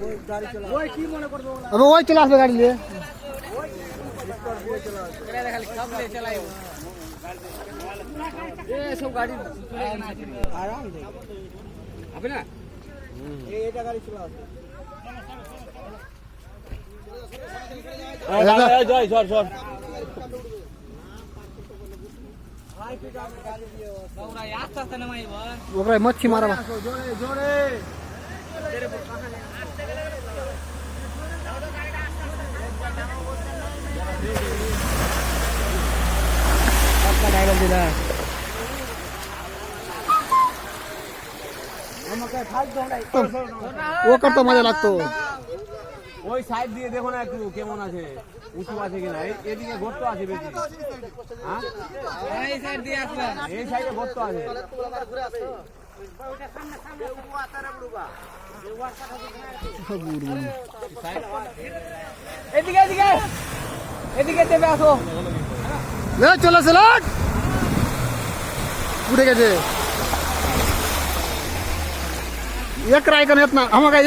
अबे वही चला आसबे गाड़ी लिए सब गाड़ी आराम से अबे ना এটা গাড়ি চলা আছে জয় সর সর ओकरा मच्छी मारा जोरे जोरे ड्राइवर दिला वो करतो मजा लागतो ওই সাইড দিয়ে দেখো না একটু কেমন আছে উঁচু আছে কিনা এদিকে গর্ত আছে বেশি হ্যাঁ এই সাইড দিয়ে আসবে এই সাইডে গর্ত আছে এদিকে এদিকে এদিকে দেবে আসো ले चलो चलो कुठे गेले एक राय का नेत ना आम्हाला एक